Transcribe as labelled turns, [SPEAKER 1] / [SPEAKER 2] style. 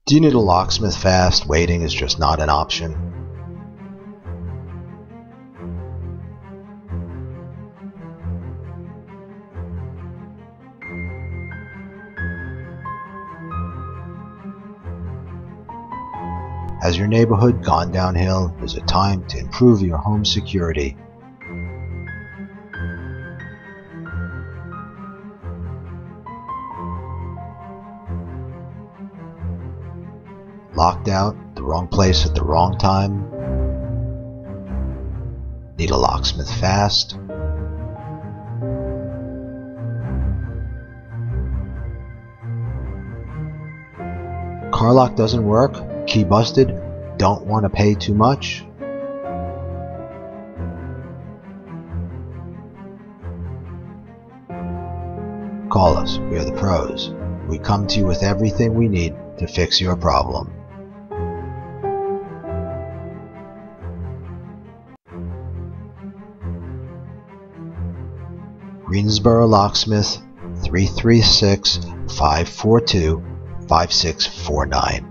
[SPEAKER 1] Do you need a locksmith fast? Waiting is just not an option. Has your neighborhood gone downhill? Is it time to improve your home security? Locked out, the wrong place at the wrong time? Need a locksmith fast? Car lock doesn't work? Key busted? Don't want to pay too much? Call us, we are the pros. We come to you with everything we need to fix your problem. Greensboro Locksmith, 336-542-5649.